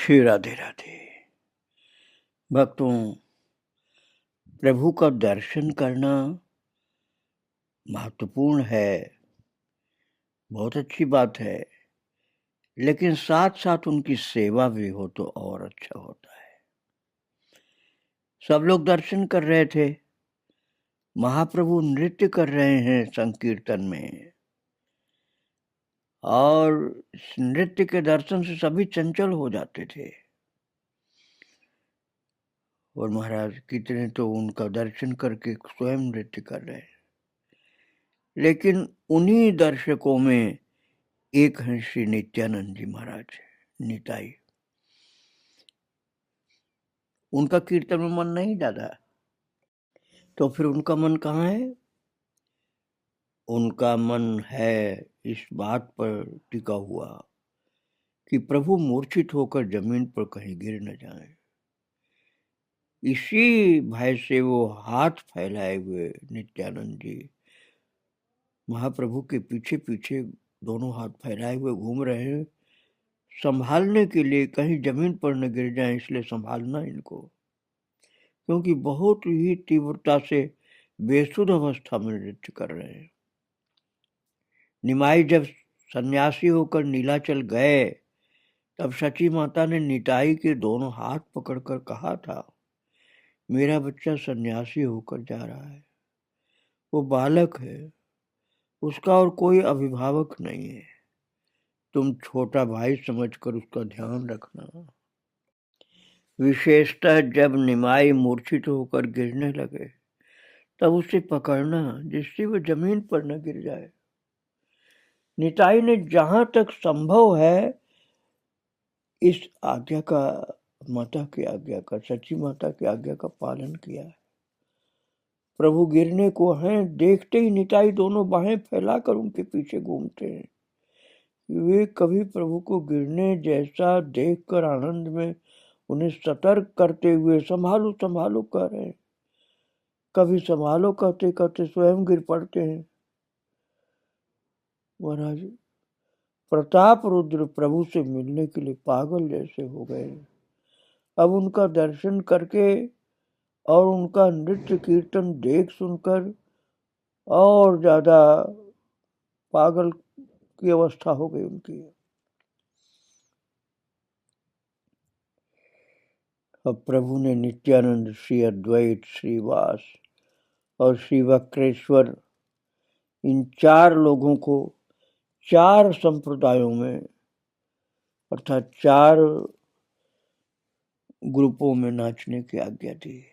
श्री राधे राधे। भक्तों, प्रभु का दर्शन करना महत्वपूर्ण है, बहुत अच्छी बात है, लेकिन साथ साथ उनकी सेवा भी हो तो और अच्छा होता है। सब लोग दर्शन कर रहे थे, महाप्रभु नृत्य कर रहे हैं संकीर्तन में, और इस नृत्य के दर्शन से सभी चंचल हो जाते थे। और महाराज कितने तो उनका दर्शन करके स्वयं नृत्य कर रहे हैं। लेकिन उन्हीं दर्शकों में एक हैं श्री नित्यानंद जी महाराज, निताई। उनका कीर्तन में मन नहीं ज्यादा, तो फिर उनका मन कहाँ है? उनका मन है इस बात पर टिका हुआ कि प्रभु मूर्छित होकर जमीन पर कहीं गिर न जाएं। इसी भय से वो हाथ फैलाए हुए नित्यानंद जी महाप्रभु के पीछे पीछे दोनों हाथ फैलाए हुए घूम रहे हैं, संभालने के लिए कहीं जमीन पर न गिर जाएं, इसलिए संभालना इनको, क्योंकि बहुत ही तीव्रता से बेसुध अवस्था में नृत्य कर रहे हैं। निमाई जब सन्यासी होकर नीलाचल गए, तब सची माता ने निताई के दोनों हाथ पकड़कर कहा था, मेरा बच्चा सन्यासी होकर जा रहा है, वो बालक है, उसका और कोई अभिभावक नहीं है, तुम छोटा भाई समझकर उसका ध्यान रखना। विशेषतः जब निमाई मूर्छित होकर गिरने लगे, तब उसे पकड़ना जिससे वो जमीन पर न गिर जाए। निताई ने जहां तक संभव है इस आज्ञा का, माता की आज्ञा का, सच्ची माता की आज्ञा का पालन किया है। प्रभु गिरने को हैं, देखते ही निताई दोनों बाहें फैलाकर उनके पीछे घूमते हैं। वे कभी प्रभु को गिरने जैसा देखकर आनंद में उन्हें सतर्क करते हुए संभालो संभालो कह रहे हैं, कभी संभालो कहते कहते स्वयं गिर पड़ते हैं। महाराज प्रताप रुद्र प्रभु से मिलने के लिए पागल जैसे हो गए। अब उनका दर्शन करके और उनका नृत्य कीर्तन देख सुनकर और ज्यादा पागल की अवस्था हो गई उनकी। अब प्रभु ने नित्यानंद, श्री अद्वैत, श्रीवास और श्री वक्रेश्वर, इन चार लोगों को चार संप्रदायों में अर्थात चार ग्रुपों में नाचने की आज्ञा दी।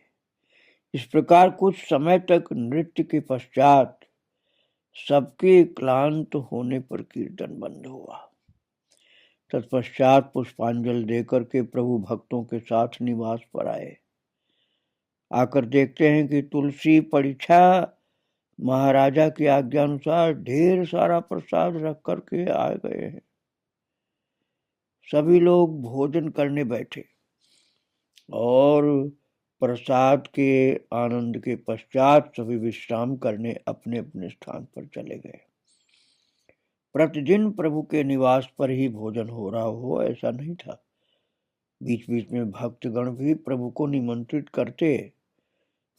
इस प्रकार कुछ समय तक नृत्य के पश्चात सबके क्लांत होने पर कीर्तन बंद हुआ। तत्पश्चात पुष्पांजलि देकर के प्रभु भक्तों के साथ निवास पर आए। आकर देखते हैं कि तुलसी परीक्षा महाराजा की आज्ञा अनुसार ढेर सारा प्रसाद रख करके आ गए हैं। सभी लोग भोजन करने बैठे और प्रसाद के आनंद के पश्चात सभी विश्राम करने अपने अपने स्थान पर चले गए। प्रतिदिन प्रभु के निवास पर ही भोजन हो रहा हो ऐसा नहीं था। बीच बीच में भक्तगण भी प्रभु को निमंत्रित करते।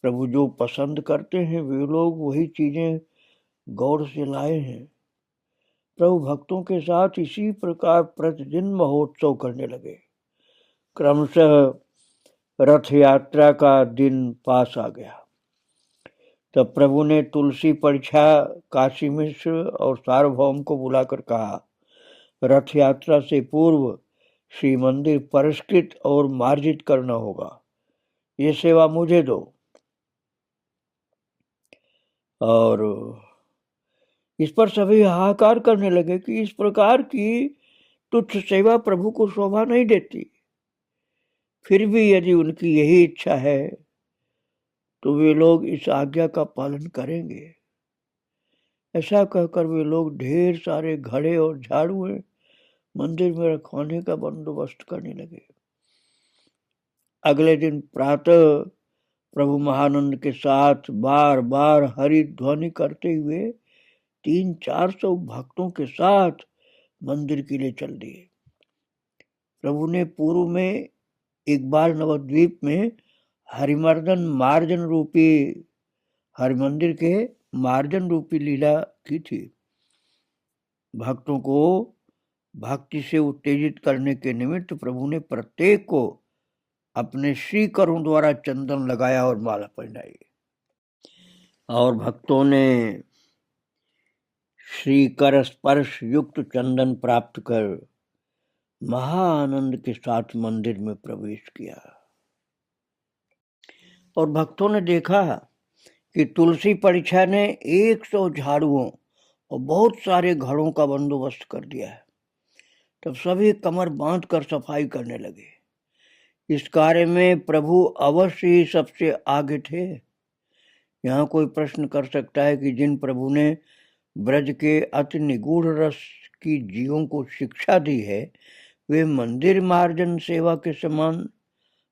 प्रभु जो पसंद करते हैं वे लोग वही चीजें गौर से लाए हैं। प्रभु भक्तों के साथ इसी प्रकार प्रतिदिन महोत्सव करने लगे। क्रमशः रथ यात्रा का दिन पास आ गया। तब प्रभु ने तुलसी परीक्षा, काशी मिश्र और सार्वभौम को बुलाकर कहा, रथ यात्रा से पूर्व श्री मंदिर परिष्कृत और मार्जित करना होगा, ये सेवा मुझे दो। और इस पर सभी हाहाकार करने लगे कि इस प्रकार की तुच्छ सेवा प्रभु को शोभा नहीं देती। फिर भी यदि उनकी यही इच्छा है तो वे लोग इस आज्ञा का पालन करेंगे। ऐसा कहकर वे लोग ढेर सारे घड़े और झाड़ुएं मंदिर में रखवाने का बंदोबस्त करने लगे। अगले दिन प्रातः प्रभु महानंद के साथ बार बार हरि ध्वनि करते हुए 300-400 भक्तों के साथ मंदिर के लिए चल दिए। प्रभु ने पूर्व में इकबाल नवद्वीप में हरिमर्दन मार्जन रूपी हरिमंदिर के मार्जन रूपी लीला की थी। भक्तों को भक्ति से उत्तेजित करने के निमित्त प्रभु ने प्रत्येक को अपने श्री करों द्वारा चंदन लगाया और माला पहनाई, और भक्तों ने श्री कर स्पर्श युक्त चंदन प्राप्त कर महाआनंद के साथ मंदिर में प्रवेश किया। और भक्तों ने देखा कि तुलसी परीक्षा ने 100 झाड़ुओं और बहुत सारे घड़ों का बंदोबस्त कर दिया है। तब सभी कमर बांध कर सफाई करने लगे। इस कार्य में प्रभु अवश्य ही सबसे आगे थे। यहाँ कोई प्रश्न कर सकता है कि जिन प्रभु ने ब्रज के अति निगूढ़ रस की जीवों को शिक्षा दी है, वे मंदिर मार्जन सेवा के समान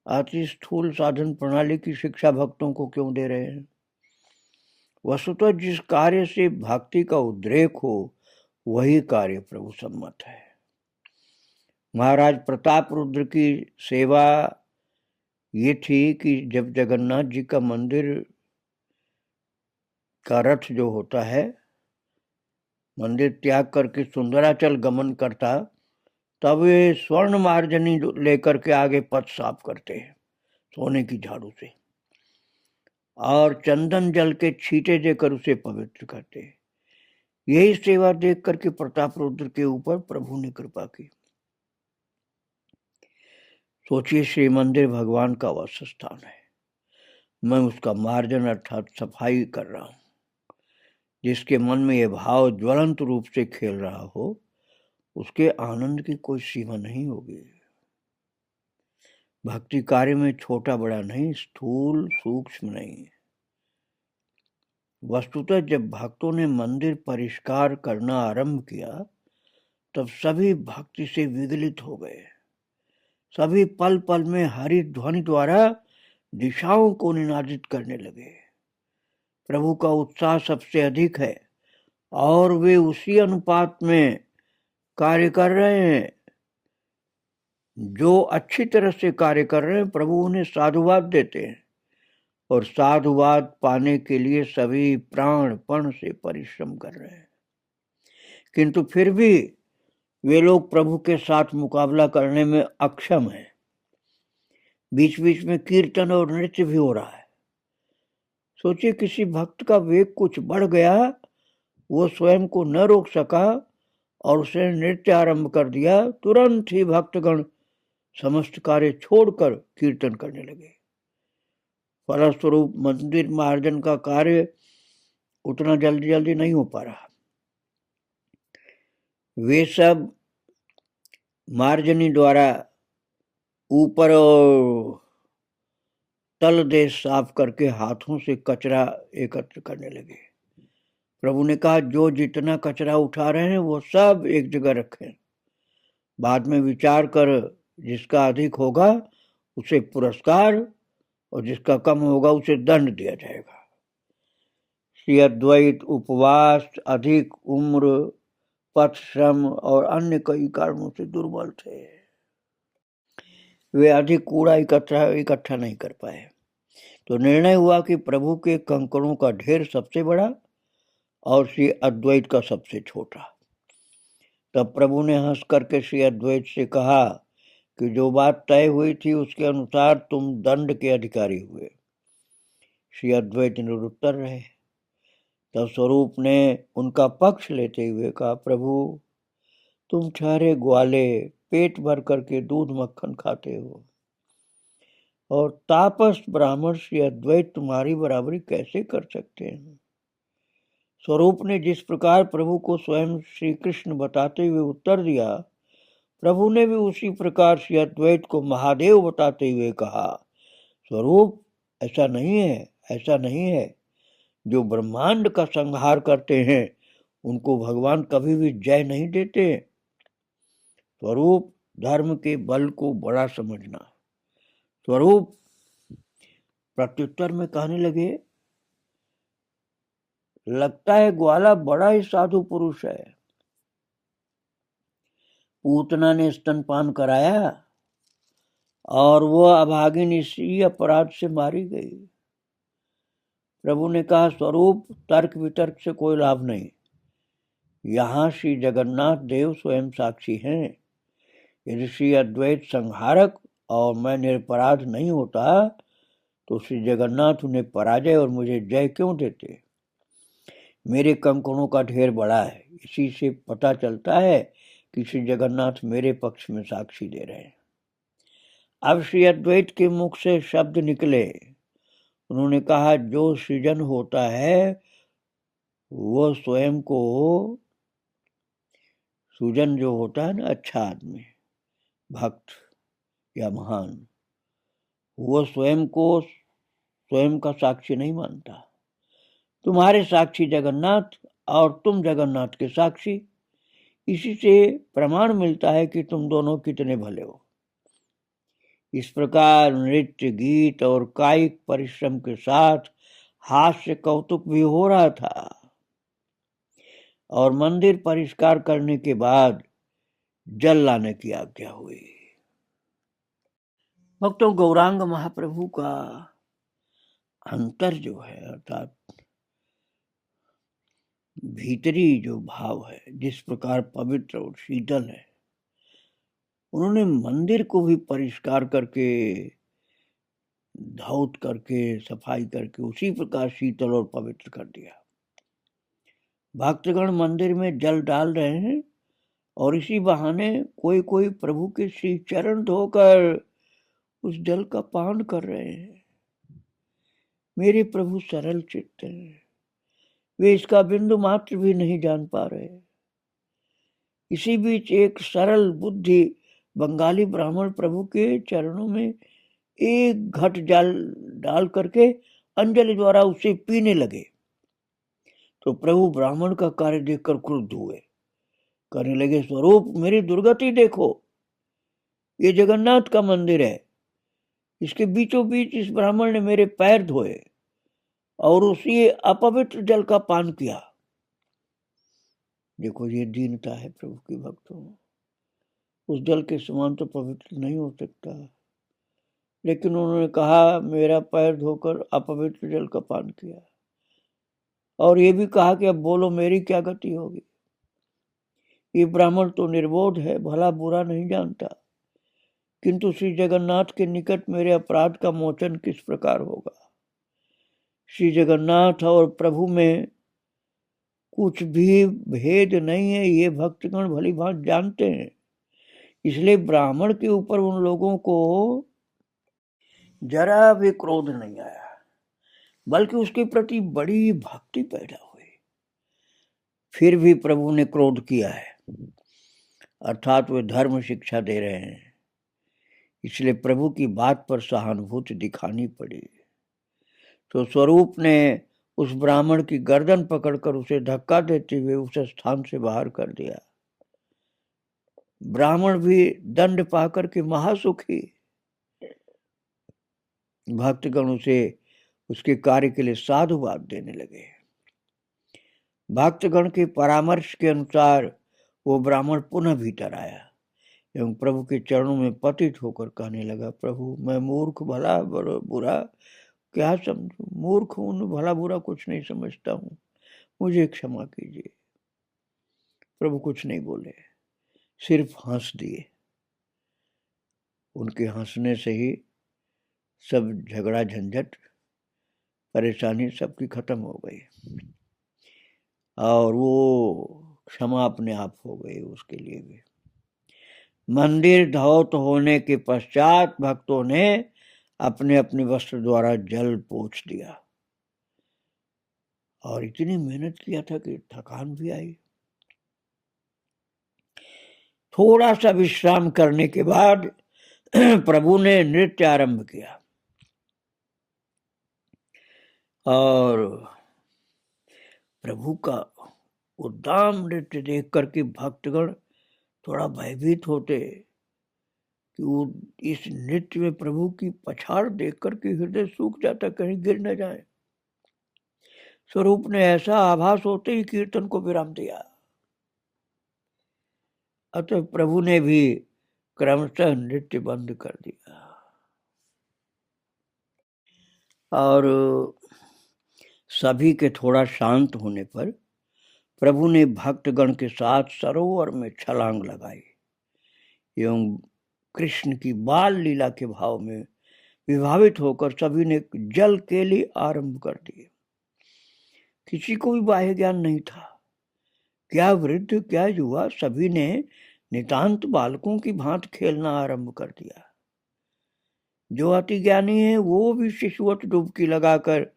अति स्थूल साधन प्रणाली की शिक्षा भक्तों को क्यों दे रहे हैं? वस्तुतः जिस कार्य से भक्ति का उद्रेक हो वही कार्य प्रभु सम्मत है। महाराज प्रताप रुद्र की सेवा ये थी कि जब जगन्नाथ जी का मंदिर का रथ जो होता है मंदिर त्याग करके सुंदराचल गमन करता, तब वे स्वर्ण मार्जनी लेकर के आगे पथ साफ करते हैं सोने की झाड़ू से, और चंदन जल के छींटे देकर उसे पवित्र करते हैं। यही सेवा देख करके प्रताप रुद्र के ऊपर प्रभु ने कृपा की। सोचिए, श्री मंदिर भगवान का वास स्थान है, मैं उसका मार्जन अर्थात सफाई कर रहा हूं। जिसके मन में यह भाव ज्वलंत रूप से खेल रहा हो उसके आनंद की कोई सीमा नहीं होगी। भक्ति कार्य में छोटा बड़ा नहीं, स्थूल सूक्ष्म नहीं। वस्तुतः जब भक्तों ने मंदिर परिष्कार करना आरंभ किया तब सभी भक्ति से विगलित हो गए। सभी पल पल में हरि ध्वनि द्वारा दिशाओं को निनादित करने लगे। प्रभु का उत्साह सबसे अधिक है और वे उसी अनुपात में कार्य कर रहे हैं। जो अच्छी तरह से कार्य कर रहे हैं प्रभु उन्हें साधुवाद देते हैं, और साधुवाद पाने के लिए सभी प्राणपण से परिश्रम कर रहे हैं। किंतु फिर भी वे लोग प्रभु के साथ मुकाबला करने में अक्षम हैं। बीच बीच में कीर्तन और नृत्य भी हो रहा है। सोचिए, किसी भक्त का वेग कुछ बढ़ गया, वो स्वयं को न रोक सका और उसने नृत्य आरंभ कर दिया। तुरंत ही भक्तगण समस्त कार्य छोड़कर कीर्तन करने लगे। फलस्वरूप मंदिर मार्जन का कार्य उतना जल्दी जल्दी नहीं हो पा रहा। वे सब मार्जनी द्वारा ऊपर और तल देश साफ करके हाथों से कचरा एकत्र करने लगे। प्रभु ने कहा, जो जितना कचरा उठा रहे हैं वो सब एक जगह रखें। बाद में विचार कर जिसका अधिक होगा उसे पुरस्कार और जिसका कम होगा उसे दंड दिया जाएगा। श्री अद्वैत उपवास, अधिक उम्र, पथ श्रम और अन्य कई कारणों से दुर्बल थे। वे अधिक कूड़ा इकट्ठा नहीं कर पाए। तो निर्णय हुआ कि प्रभु के कंकड़ों का ढेर सबसे बड़ा और श्री अद्वैत का सबसे छोटा। तब प्रभु ने हंस करके श्री अद्वैत से कहा कि जो बात तय हुई थी उसके अनुसार तुम दंड के अधिकारी हुए। श्री अद्वैत निरुत्तर रहे। तब स्वरूप ने उनका पक्ष लेते हुए कहा, प्रभु तुम ठहरे ग्वाले, पेट भर करके दूध मक्खन खाते हो, और तापस ब्राह्मण श्री अद्वैत तुम्हारी बराबरी कैसे कर सकते हैं? स्वरूप ने जिस प्रकार प्रभु को स्वयं श्री कृष्ण बताते हुए उत्तर दिया, प्रभु ने भी उसी प्रकार श्री अद्वैत को महादेव बताते हुए कहा, स्वरूप ऐसा नहीं है, ऐसा नहीं है। जो ब्रह्मांड का संहार करते हैं उनको भगवान कभी भी जय नहीं देते। स्वरूप धर्म के बल को बड़ा समझना। स्वरूप प्रत्युत्तर में कहने लगे, लगता है ग्वाला बड़ा ही साधु पुरुष है। पूतना ने स्तनपान कराया और वह अभागिन इसी अपराध से मारी गई। प्रभु ने कहा, स्वरूप तर्क वितर्क से कोई लाभ नहीं। यहाँ श्री जगन्नाथ देव स्वयं साक्षी हैं। यदि श्री अद्वैत संहारक और मैं निरपराध नहीं होता तो श्री जगन्नाथ उन्हें पराजय और मुझे जय क्यों देते। मेरे कंकणों का ढेर बड़ा है। इसी से पता चलता है कि श्री जगन्नाथ मेरे पक्ष में साक्षी दे रहे हैं। अब श्री अद्वैत के मुख से शब्द निकले। उन्होंने कहा, जो सृजन होता है वो स्वयं को, सृजन जो होता है ना, अच्छा आदमी, भक्त या महान, वो स्वयं को स्वयं का साक्षी नहीं मानता। तुम्हारे साक्षी जगन्नाथ और तुम जगन्नाथ के साक्षी। इसी से प्रमाण मिलता है कि तुम दोनों कितने भले हो। इस प्रकार नृत्य, गीत और कायिक परिश्रम के साथ हास्य कौतुक भी हो रहा था और मंदिर परिष्कार करने के बाद जल लाने की आज्ञा हुई। भक्तों, गौरांग महाप्रभु का अंतर जो है, अर्थात भीतरी जो भाव है, जिस प्रकार पवित्र और शीतल है, उन्होंने मंदिर को भी परिष्कार करके, धौत करके, सफाई करके उसी प्रकार शीतल और पवित्र कर दिया। भक्तगण मंदिर में जल डाल रहे हैं और इसी बहाने कोई कोई प्रभु के श्री चरण धोकर उस जल का पान कर रहे हैं। मेरे प्रभु सरल चित्त हैं, वे इसका बिंदु मात्र भी नहीं जान पा रहे। इसी बीच एक सरल बुद्धि बंगाली ब्राह्मण प्रभु के चरणों में एक घट जल डाल करके अंजलि द्वारा उसे पीने लगे। तो प्रभु ब्राह्मण का कार्य देखकर क्रुद्ध हुए, कहने लगे, स्वरूप मेरी दुर्गति देखो। ये जगन्नाथ का मंदिर है, इसके बीचों बीच इस ब्राह्मण ने मेरे पैर धोए और उसी अपवित्र जल का पान किया। देखो, ये दीनता है प्रभु की भक्तों। उस जल के समान तो पवित्र नहीं हो सकता, लेकिन उन्होंने कहा मेरा पैर धोकर अपवित्र जल का पान किया, और ये भी कहा कि अब बोलो मेरी क्या गति होगी। ये ब्राह्मण तो निर्बोध है, भला बुरा नहीं जानता, किंतु श्री जगन्नाथ के निकट मेरे अपराध का मोचन किस प्रकार होगा। श्री जगन्नाथ और प्रभु में कुछ भी भेद नहीं है, ये भक्तगण भली भांति जानते हैं। इसलिए ब्राह्मण के ऊपर उन लोगों को जरा भी क्रोध नहीं आया, बल्कि उसके प्रति बड़ी भक्ति पैदा हुई। फिर भी प्रभु ने क्रोध किया है, अर्थात वे धर्म शिक्षा दे रहे हैं, इसलिए प्रभु की बात पर सहानुभूति दिखानी पड़ी। तो स्वरूप ने उस ब्राह्मण की गर्दन पकड़कर उसे धक्का देते हुए उस स्थान से बाहर कर दिया। ब्राह्मण भी दंड पाकर के महासुखी। भक्तगण उसे उसके कार्य के लिए साधुवाद देने लगे। भक्तगण के परामर्श के अनुसार वो ब्राह्मण पुनः भीतर आया एवं प्रभु के चरणों में पतित होकर कहने लगा, प्रभु मैं मूर्ख भला बुरा क्या समझूं, मूर्ख हूं, भला बुरा कुछ नहीं समझता हूं, मुझे क्षमा कीजिए। प्रभु कुछ नहीं बोले, सिर्फ हंस दिए। उनके हंसने से ही सब झगड़ा झंझट परेशानी सबकी खत्म हो गई और वो क्षमा अपने आप हो गई उसके लिए भी। मंदिर धौत होने के पश्चात भक्तों ने अपने अपने वस्त्र द्वारा जल पोंछ दिया और इतनी मेहनत किया था कि थकान भी आई। थोड़ा सा विश्राम करने के बाद प्रभु ने नृत्य आरंभ किया और प्रभु का उद्दाम नृत्य देख करके भक्तगण थोड़ा भयभीत होते कि वो इस नृत्य में प्रभु की पछाड़ देख करके हृदय सूख जाता, कहीं गिर न जाए। स्वरूप ने ऐसा आभास होते ही कीर्तन को विराम दिया अतः प्रभु ने भी क्रमशः नृत्य बंद कर दिया और सभी के थोड़ा शांत होने पर प्रभु ने भक्तगण के साथ सरोवर में छलांग लगाई एवं कृष्ण की बाल लीला के भाव में विभावित होकर सभी ने जल केली आरंभ कर दिए। किसी को भी बाह्य ज्ञान नहीं था, क्या वृद्ध क्या युवा, सभी ने नितांत बालकों की भांति खेलना आरंभ कर दिया। जो अति ज्ञानी है वो भी शिशुवत डुबकी लगाकर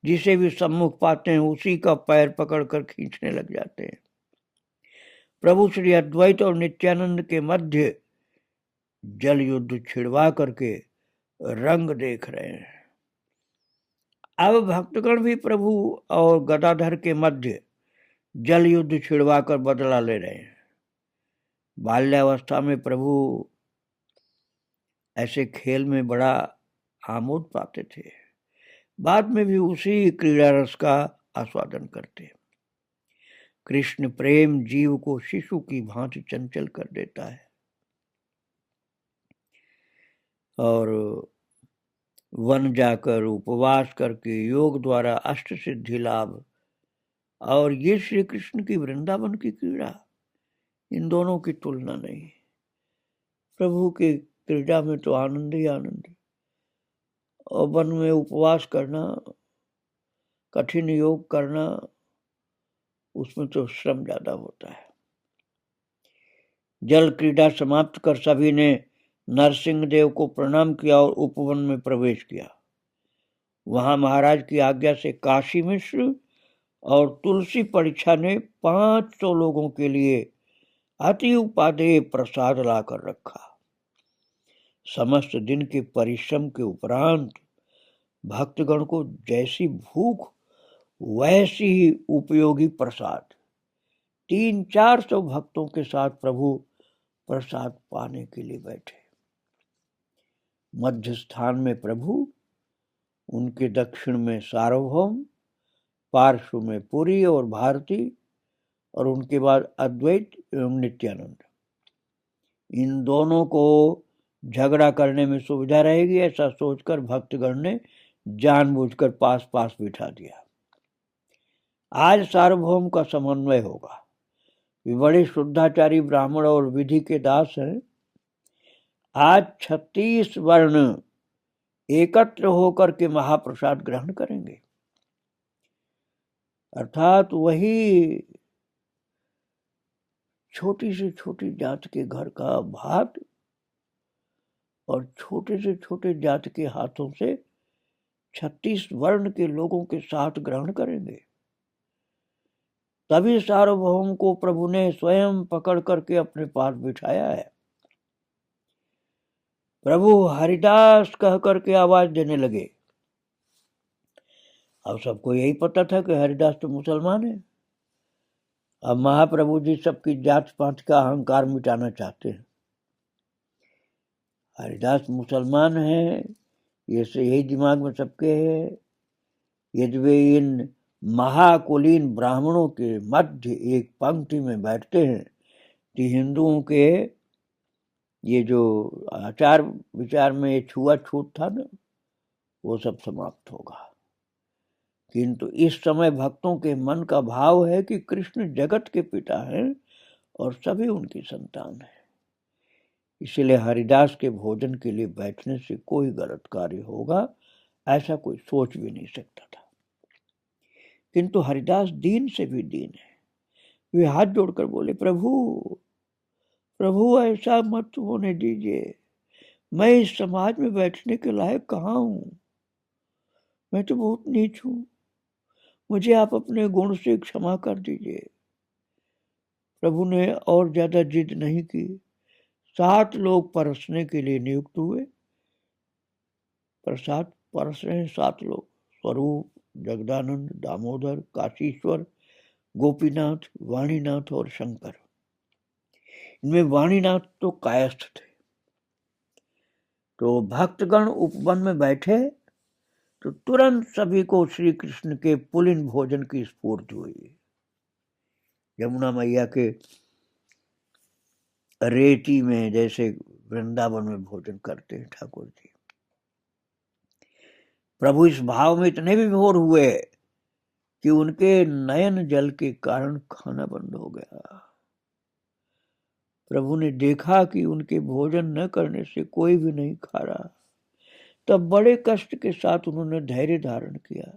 जिसे भी सम्मुख पाते हैं उसी का पैर पकड़कर खींचने लग जाते हैं। प्रभु श्री अद्वैत और नित्यानंद के मध्य जल युद्ध छिड़वा करके रंग देख रहे हैं। अब भक्तगण भी प्रभु और गदाधर के मध्य जल युद्ध छिड़वाकर बदला ले रहे हैं। बाल्यावस्था में प्रभु ऐसे खेल में बड़ा आमोद पाते थे, बाद में भी उसी क्रीड़ा रस का आस्वादन करते। कृष्ण प्रेम जीव को शिशु की भांति चंचल कर देता है और वन जाकर उपवास करके योग द्वारा अष्ट सिद्धि लाभ और ये श्री कृष्ण की वृंदावन की क्रीड़ा, इन दोनों की तुलना नहीं। प्रभु की क्रीड़ा में तो आनंद ही आनंद है और वन में उपवास करना, कठिन योग करना, उसमें तो श्रम ज्यादा होता है। जल क्रीड़ा समाप्त कर सभी ने नरसिंह देव को प्रणाम किया और उपवन में प्रवेश किया। वहां महाराज की आज्ञा से काशी मिश्र और तुलसी परीक्षा ने 500 लोगों के लिए अति उपादेय प्रसाद लाकर रखा। समस्त दिन के परिश्रम के उपरांत भक्तगण को जैसी भूख वैसी ही उपयोगी प्रसाद। 300-400 भक्तों के साथ प्रभु प्रसाद पाने के लिए बैठे। मध्य स्थान में प्रभु, उनके दक्षिण में सार्वभौम, पार्श्व में पुरी और भारती और उनके बाद अद्वैत एवं नित्यानंद। इन दोनों को झगड़ा करने में सुविधा रहेगी ऐसा सोचकर भक्तगण ने जानबूझकर पास पास बिठा दिया। आज सार्वभौम का समन्वय होगा। वे बड़े शुद्धाचारी ब्राह्मण और विधि के दास हैं। आज 36 वर्ण एकत्र होकर के महाप्रसाद ग्रहण करेंगे, अर्थात वही छोटी से छोटी जात के घर का भात और छोटे से छोटे जात के हाथों से 36 वर्ण के लोगों के साथ ग्रहण करेंगे। तभी सार्वभौम को प्रभु ने स्वयं पकड़ करके अपने पास बिठाया है। प्रभु हरिदास कह करके आवाज देने लगे। अब सबको यही पता था कि हरिदास तो मुसलमान है। अब महाप्रभु जी सबकी जात पात का अहंकार मिटाना चाहते हैं। हरिदास मुसलमान है, ये से यही दिमाग में सबके है। यदि वे इन महाकुलीन ब्राह्मणों के मध्य एक पंक्ति में बैठते हैं तो हिंदुओं के ये जो आचार विचार में ये छुआछूत था ना, वो सब समाप्त होगा। किंतु इस समय भक्तों के मन का भाव है कि कृष्ण जगत के पिता हैं और सभी उनकी संतान है। इसलिए हरिदास के भोजन के लिए बैठने से कोई गलत कार्य होगा ऐसा कोई सोच भी नहीं सकता था। किंतु हरिदास दीन से भी दीन है। वे हाथ जोड़कर बोले, प्रभु प्रभु ऐसा मत होने दीजिए। मैं इस समाज में बैठने के लायक कहाँ हूँ? मैं तो बहुत नीच हूँ। मुझे आप अपने गुण से क्षमा कर दीजिए। प्रभु ने और ज्यादा जिद नहीं की। 7 लोग परसने के लिए नियुक्त हुए। प्रसाद परस रहे 7 लोग, स्वरूप, जगदानंद, दामोदर, काशीश्वर, गोपीनाथ, वाणीनाथ और शंकर। इनमें वाणीनाथ तो कायस्थ थे। तो भक्तगण उपवन में बैठे तो तुरंत सभी को श्री कृष्ण के पुलिन भोजन की स्फूर्ति हुई। यमुना मैया के रेती में जैसे वृंदावन में भोजन करते हैं ठाकुर जी। प्रभु इस भाव में इतने विभोर हुए कि उनके नयन जल के कारण खाना बंद हो गया। प्रभु ने देखा कि उनके भोजन न करने से कोई भी नहीं खा रहा, तब बड़े कष्ट के साथ उन्होंने धैर्य धारण किया।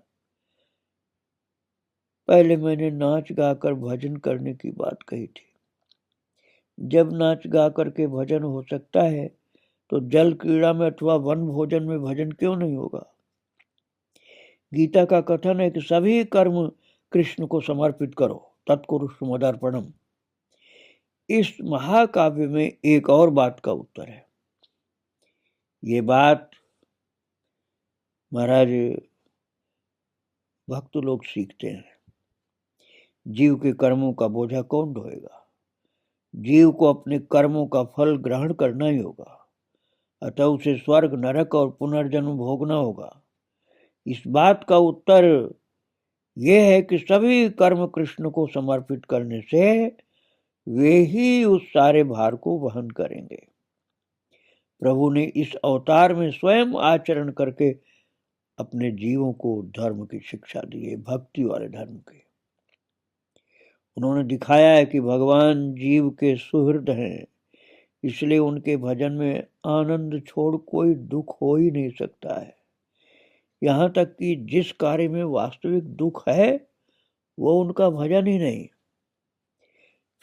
पहले मैंने नाच गाकर भजन करने की बात कही थी। जब नाच गा करके भजन हो सकता है तो जल क्रीड़ा में अथवा वन भोजन में भजन क्यों नहीं होगा। गीता का कथन है कि सभी कर्म कृष्ण को समर्पित करो, तत्कुरुषु मदर्पणम। इस महाकाव्य में एक और बात का उत्तर है। ये बात महाराज भक्त लोग सीखते हैं। जीव के कर्मों का बोझा कौन ढोएगा। जीव को अपने कर्मों का फल ग्रहण करना ही होगा, अतः उसे स्वर्ग नरक और पुनर्जन्म भोगना होगा। इस बात का उत्तर यह है कि सभी कर्म कृष्ण को समर्पित करने से वे ही उस सारे भार को वहन करेंगे। प्रभु ने इस अवतार में स्वयं आचरण करके अपने जीवों को धर्म की शिक्षा दी है, भक्ति वाले धर्म की। उन्होंने दिखाया है कि भगवान जीव के सुहृद हैं, इसलिए उनके भजन में आनंद छोड़ कोई दुख हो ही नहीं सकता है। यहाँ तक कि जिस कार्य में वास्तविक दुख है वो उनका भजन ही नहीं।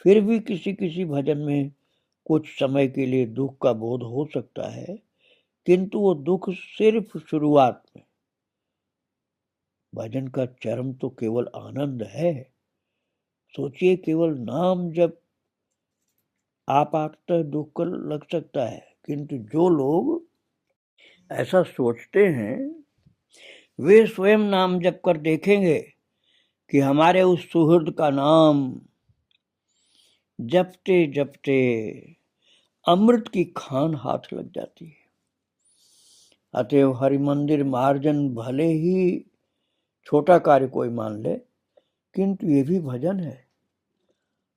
फिर भी किसी किसी भजन में कुछ समय के लिए दुख का बोध हो सकता है, किंतु वो दुख सिर्फ शुरुआत में। भजन का चरम तो केवल आनंद है। सोचिए, केवल नाम जब आपातः दुख लग सकता है, किंतु जो लोग ऐसा सोचते हैं वे स्वयं नाम जप कर देखेंगे कि हमारे उस सुहृद का नाम जपते जपते अमृत की खान हाथ लग जाती है। अतएव हरि मंदिर मार्जन भले ही छोटा कार्य कोई मान ले, किंतु ये भी भजन है।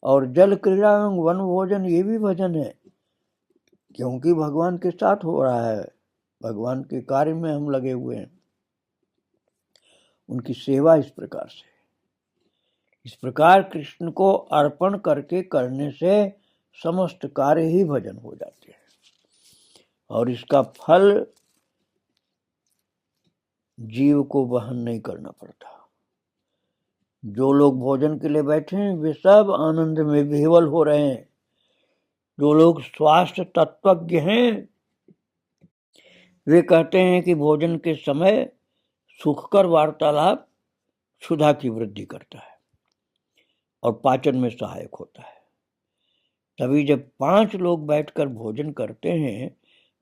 और जल क्रीड़ा एवं वन भोजन ये भी भजन है, क्योंकि भगवान के साथ हो रहा है, भगवान के कार्य में हम लगे हुए हैं। उनकी सेवा इस प्रकार कृष्ण को अर्पण करके करने से समस्त कार्य ही भजन हो जाते हैं और इसका फल जीव को वहन नहीं करना पड़ता। जो लोग भोजन के लिए बैठे हैं वे सब आनंद में विह्वल हो रहे हैं। जो लोग स्वास्थ्य तत्वज्ञ हैं वे कहते हैं कि भोजन के समय सुखकर वार्तालाप क्षुधा की वृद्धि करता है और पाचन में सहायक होता है। तभी जब 5 लोग बैठकर भोजन करते हैं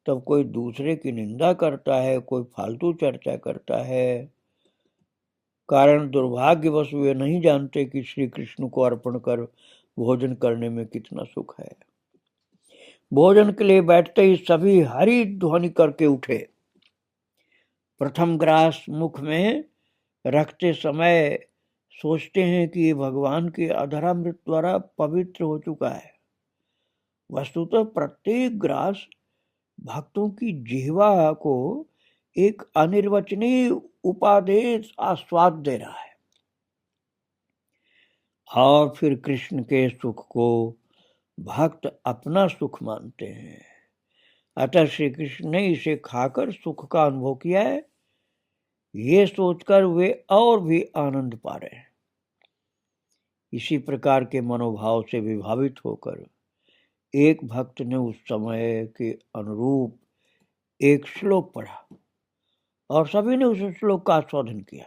तब कोई दूसरे की निंदा करता है, कोई फालतू चर्चा करता है। कारण दुर्भाग्यवश वे नहीं जानते कि श्री कृष्ण को अर्पण कर भोजन करने में कितना सुख है। भोजन के लिए बैठते ही सभी हरि ध्वनि करके उठे। प्रथम ग्रास मुख में रखते समय सोचते हैं कि ये भगवान के अधरामृत द्वारा पवित्र हो चुका है। वस्तुतः प्रत्येक ग्रास भक्तों की जिह्वा को एक अनिर्वचनीय उपादेश आस्वाद दे रहा है और फिर कृष्ण के सुख को भक्त अपना सुख मानते हैं। अतः श्री कृष्ण ने इसे खाकर सुख का अनुभव किया है, ये सोचकर वे और भी आनंद पा रहे हैं। इसी प्रकार के मनोभाव से विभावित होकर एक भक्त ने उस समय के अनुरूप एक श्लोक पढ़ा और सभी ने उस श्लोक का आस्वादन किया।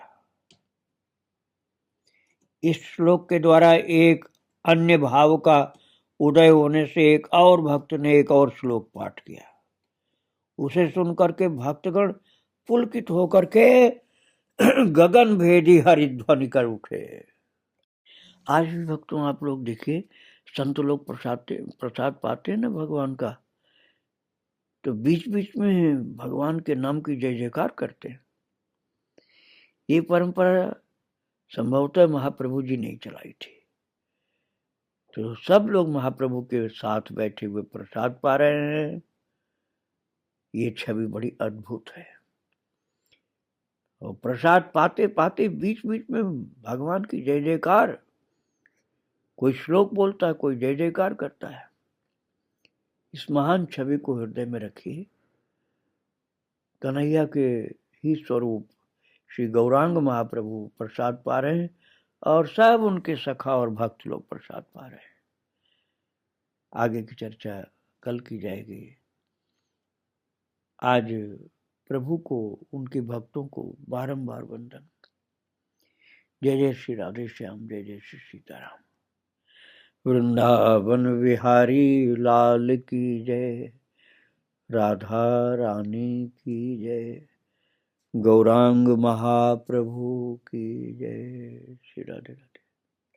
इस श्लोक के द्वारा एक अन्य भाव का उदय होने से एक और भक्त ने एक और श्लोक पाठ किया। उसे सुनकर के भक्तगण पुलकित होकर के गगन भेदी हरिध्वनि कर उठे। आज भी भक्तों आप लोग देखिए, संत लोग प्रसाद पाते हैं ना भगवान का, तो बीच बीच में भगवान के नाम की जय जयकार करते हैं। ये परंपरा संभवतः महाप्रभु जी ने चलाई थी। तो सब लोग महाप्रभु के साथ बैठे हुए प्रसाद पा रहे हैं। ये छवि बड़ी अद्भुत है। और प्रसाद पाते पाते बीच बीच में भगवान की जय जयकार, कोई श्लोक बोलता है, कोई जय जयकार करता है। इस महान छवि को हृदय में रखिए। कन्हैया के ही स्वरूप श्री गौरांग महाप्रभु प्रसाद पा रहे हैं और सब उनके सखा और भक्त लोग प्रसाद पा रहे हैं। आगे की चर्चा कल की जाएगी। आज प्रभु को, उनके भक्तों को बारंबार वंदन। जय जय श्री राधे श्याम, जय जय श्री सीताराम। वृंदावन विहारी लाल की जय, राधा रानी की जय, गौरांग महाप्रभु की जय। श्री राधे।